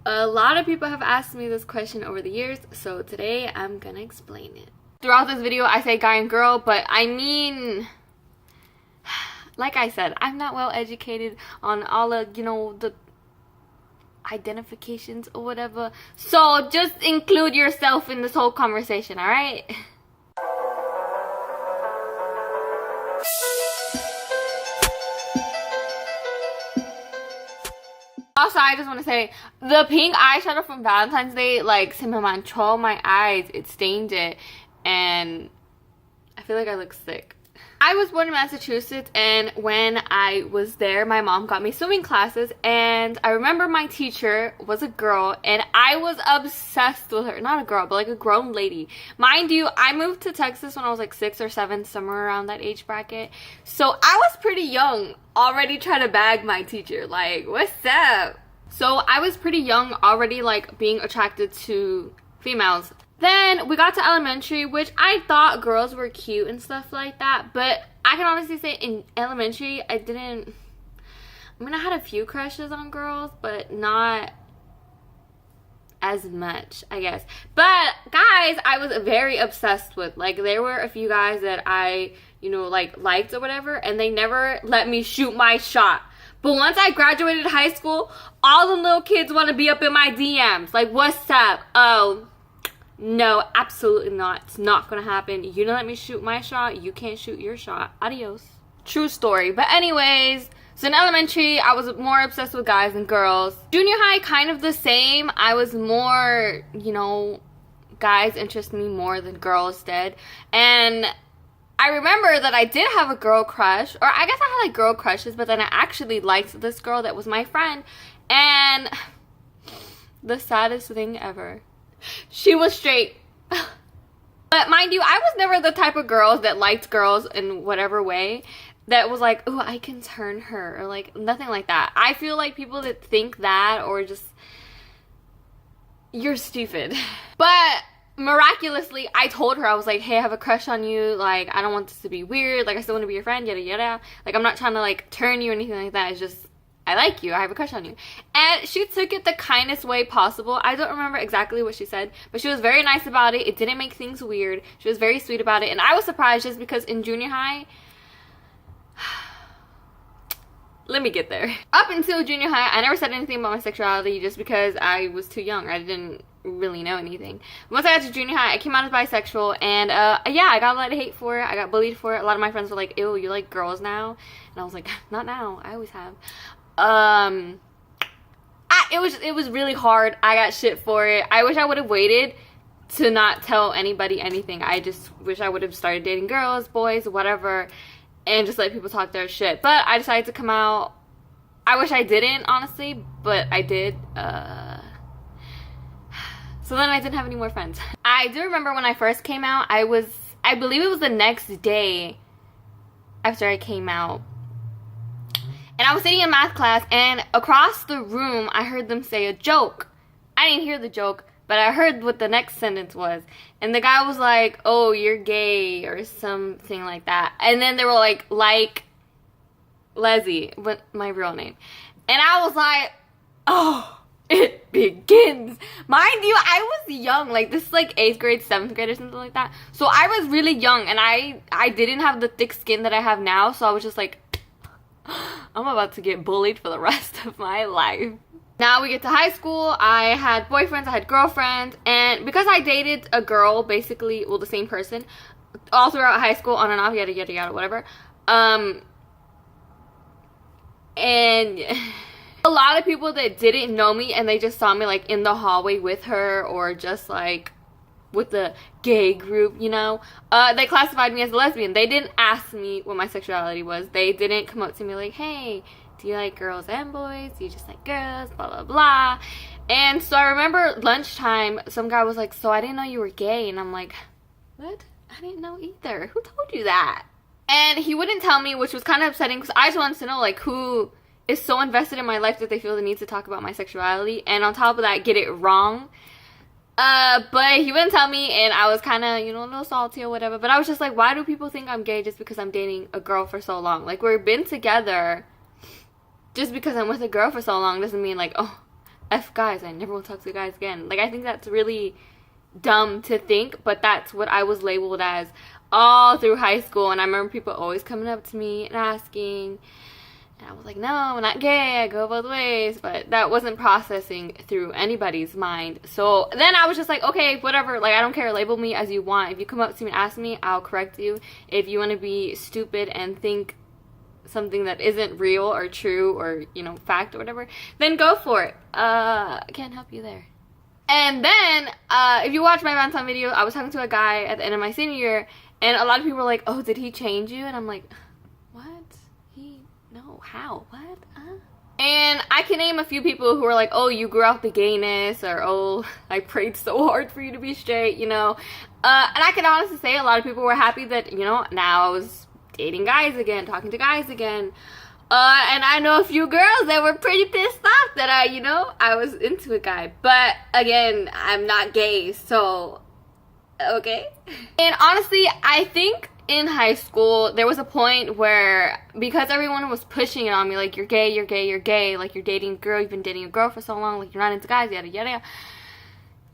A lot of people have asked me this question over the years, so today I'm gonna explain it. Throughout this video, I say guy and girl, but I mean, like I said, I'm not well educated on all of, the identifications or whatever. So just include yourself in this whole conversation, alright? Also, I just want to say, the pink eyeshadow from Valentine's Day, like, se me manchó my eyes. It stained it. And I feel like I look sick. I was born in Massachusetts, and when I was there, my mom got me swimming classes, and I remember my teacher was a girl, and I was obsessed with her. Not a girl, but like a grown lady. Mind you, I moved to Texas when I was like 6 or 7, somewhere around that age bracket. So I was pretty young, already trying to bag my teacher. Like, what's up? So I was pretty young, already like being attracted to females. Then we got to elementary, which I thought girls were cute and stuff like that, but I can honestly say in elementary I had a few crushes on girls, but not as much, I guess. But guys, I was very obsessed with. Like, there were a few guys that I, like, liked or whatever, and they never let me shoot my shot. But once I graduated high school, all the little kids want to be up in my DMs. Like, what's up? Oh, no, absolutely not. It's not gonna happen. You don't let me shoot my shot, you can't shoot your shot. Adios. True story. But anyways, so in elementary, I was more obsessed with guys than girls. Junior high, kind of the same. I was more, guys interest me more than girls did. And I remember that I did have a girl crush, or I guess I had like girl crushes, but then I actually liked this girl that was my friend. And the saddest thing ever, she was straight. But mind you, I was never the type of girls that liked girls in whatever way that was like, oh, I can turn her, or like nothing like that. I feel like people that think that, or just, you're stupid. But miraculously, I told her, I was like, hey, I have a crush on you, like, I don't want this to be weird, like, I still want to be your friend, yada yada, like, I'm not trying to like turn you or anything like that, it's just, I like you, I have a crush on you. And she took it the kindest way possible. I don't remember exactly what she said, but she was very nice about it. It didn't make things weird. She was very sweet about it. And I was surprised just because in junior high, let me get there. Up until junior high, I never said anything about my sexuality just because I was too young. I didn't really know anything. Once I got to junior high, I came out as bisexual, and yeah, I got a lot of hate for it. I got bullied for it. A lot of my friends were like, ew, you like girls now? And I was like, not now, I always have. It was really hard. I got shit for it. I wish I would have waited to not tell anybody anything. I just wish I would have started dating girls, boys, whatever, and just let people talk their shit. But I decided to come out. I wish I didn't, honestly, but I did. So then I didn't have any more friends. I do remember when I first came out, I believe it was the next day after I came out. And I was sitting in math class, and across the room, I heard them say a joke. I didn't hear the joke, but I heard what the next sentence was. And the guy was like, oh, you're gay, or something like that. And then they were like Leslie, my real name. And I was like, oh, it begins. Mind you, I was young. Like, this is like 8th grade, 7th grade, or something like that. So I was really young, and I didn't have the thick skin that I have now. So I was just like, I'm about to get bullied for the rest of my life. Now we get to high school. I had boyfriends, I had girlfriends, and because I dated a girl, basically, well, the same person, all throughout high school, on and off, yada yada yada, whatever, and a lot of people that didn't know me and they just saw me like in the hallway with her, or just like with the gay group, they classified me as a lesbian. They didn't ask me what my sexuality was. They didn't come up to me like, hey, do you like girls and boys? Do you just like girls? Blah, blah, blah. And so I remember lunchtime, some guy was like, so I didn't know you were gay. And I'm like, what? I didn't know either. Who told you that? And he wouldn't tell me, which was kind of upsetting, because I just wanted to know, like, who is so invested in my life that they feel the need to talk about my sexuality, and on top of that, get it wrong. But he wouldn't tell me, and I was kind of, a little salty or whatever. But I was just like, why do people think I'm gay just because I'm dating a girl for so long? Like, we've been together. Just because I'm with a girl for so long doesn't mean, like, oh, F guys, I never will talk to guys again. Like, I think that's really dumb to think, but that's what I was labeled as all through high school. And I remember people always coming up to me and asking, and I was like, no, I'm not gay, I go both ways. But that wasn't processing through anybody's mind. So then I was just like, okay, whatever, like, I don't care, label me as you want. If you come up to me and ask me, I'll correct you. If you want to be stupid and think something that isn't real or true or, you know, fact or whatever, then go for it. I can't help you there. And then, if you watch my Valentine video, I was talking to a guy at the end of my senior year, and a lot of people were like, oh, did he change you? And I'm like, what? No, how? What? And I can name a few people who are like, oh, you grew out the gayness, or oh, I prayed so hard for you to be straight, you know. And I can honestly say a lot of people were happy that, you know, now I was dating guys again, talking to guys again. And I know a few girls that were pretty pissed off that I was into a guy. But again, I'm not gay, so okay. And honestly, I think in high school there was a point where, because everyone was pushing it on me, like, you're gay, you're gay, you're gay, like, you're dating a girl, you've been dating a girl for so long, like, you're not into guys, yada yada yada,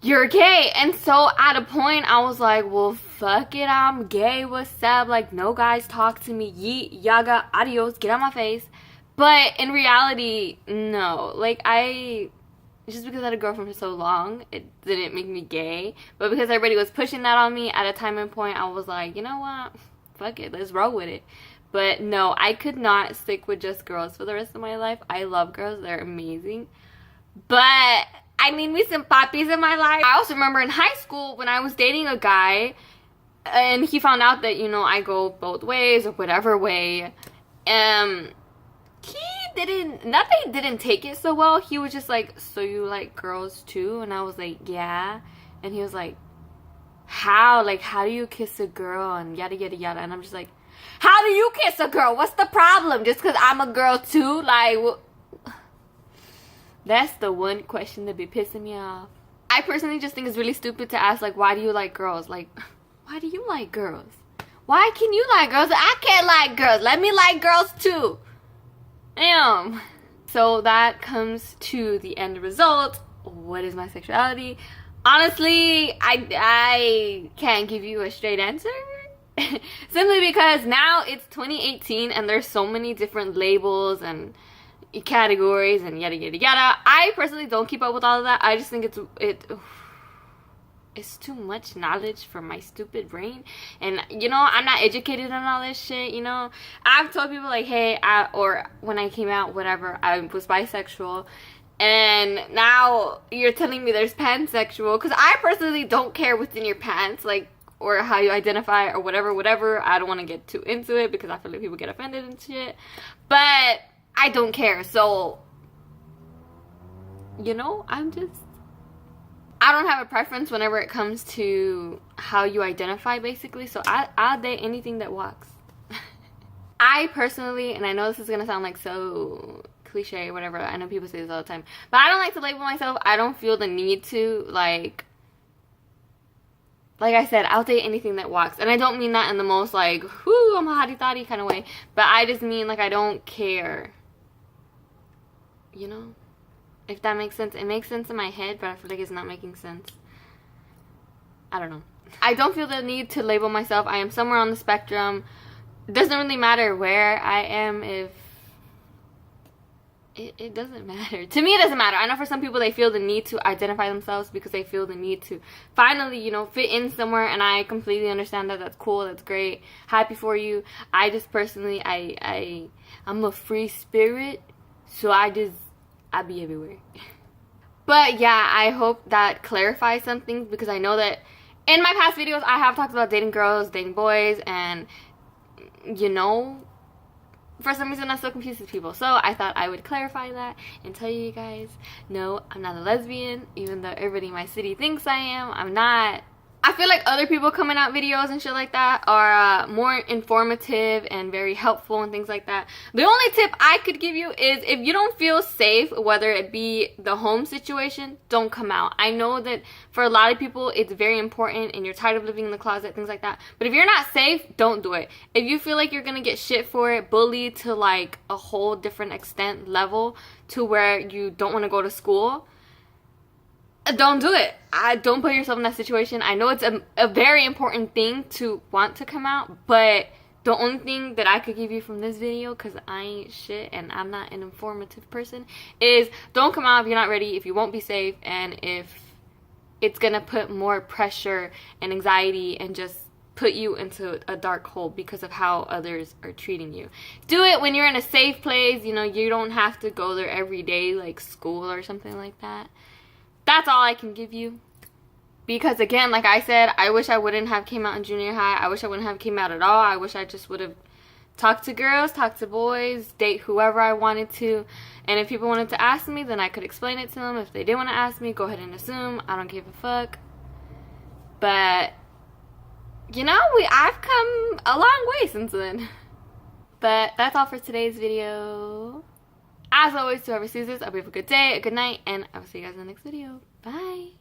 you're gay. And so at a point I was like, well, fuck it, I'm gay, what's up, like, no guys talk to me, yeet, yaga, adios, get out my face. But in reality, no, like, just because I had a girlfriend for so long, it didn't make me gay. But because everybody was pushing that on me at a time and point, I was like, you know what, fuck it, let's roll with it. But no, I could not stick with just girls for the rest of my life. I love girls, they're amazing. But I need me some poppies in my life. I also remember in high school when I was dating a guy, and he found out that, you know, I go both ways or whatever way. Not that he didn't take it so well. He was just like, so you like girls too? And I was like, yeah. And he was like, how? Like, how do you kiss a girl? And yada yada yada. And I'm just like, how do you kiss a girl? What's the problem? Just because I'm a girl too? Like, that's the one question that be pissing me off. I personally just think it's really stupid to ask, like, why do you like girls? Like, why do you like girls? Why can you like girls? I can't like girls. Let me like girls too. Damn. So that comes to the end result. What is my sexuality? Honestly, I can't give you a straight answer. Simply because now it's 2018 and there's so many different labels and categories and yada yada yada. I personally don't keep up with all of that. I just think it's too much knowledge for my stupid brain. And, you know, I'm not educated on all this shit, you know. I've told people, like, hey, or when I came out, whatever, I was bisexual. And now you're telling me there's pansexual. Because I personally don't care what's in your pants, like, or how you identify or whatever. I don't want to get too into it because I feel like people get offended and shit. But I don't care. So, you know, I don't have a preference whenever it comes to how you identify, basically. So I'll date anything that walks. I personally, and I know this is going to sound like so cliche or whatever. I know people say this all the time. But I don't like to label myself. I don't feel the need to, like I said, I'll date anything that walks. And I don't mean that in the most, like, whoo, I'm a hottie-toddy kind of way. But I just mean, like, I don't care. You know? If that makes sense. It makes sense in my head, but I feel like it's not making sense. I don't know. I don't feel the need to label myself. I am somewhere on the spectrum. It doesn't really matter where I am if... It doesn't matter. To me, it doesn't matter. I know for some people, they feel the need to identify themselves because they feel the need to finally, you know, fit in somewhere. And I completely understand that. That's cool. That's great. Happy for you. I just personally, I'm a free spirit. So I be everywhere. But yeah, I hope that clarifies some things, because I know that in my past videos I have talked about dating girls, dating boys, and, you know, for some reason that still confuses people. So I thought I would clarify that and tell you guys, no, I'm not a lesbian, even though everybody in my city thinks I am. I'm not. I feel like other people coming out videos and shit like that are more informative and very helpful and things like that. The only tip I could give you is, if you don't feel safe, whether it be the home situation, don't come out. I know that for a lot of people it's very important and you're tired of living in the closet, things like that. But if you're not safe, don't do it. If you feel like you're gonna get shit for it, bullied to like a whole different extent level to where you don't want to go to school, don't do it. Don't put yourself in that situation. I know it's a very important thing to want to come out, but the only thing that I could give you from this video, because I ain't shit and I'm not an informative person, is don't come out if you're not ready, if you won't be safe, and if it's gonna put more pressure and anxiety and just put you into a dark hole because of how others are treating you. Do it when you're in a safe place. You know, you don't have to go there every day like school or something like that. That's all I can give you. Because again, like I said, I wish I wouldn't have came out in junior high. I wish I wouldn't have came out at all. I wish I just would have talked to girls, talked to boys, date whoever I wanted to. And if people wanted to ask me, then I could explain it to them. If they didn't want to ask me, go ahead and assume. I don't give a fuck. But, you know, I've come a long way since then. But that's all for today's video. As always, to whoever sees this, I hope you have a good day, a good night, and I will see you guys in the next video. Bye.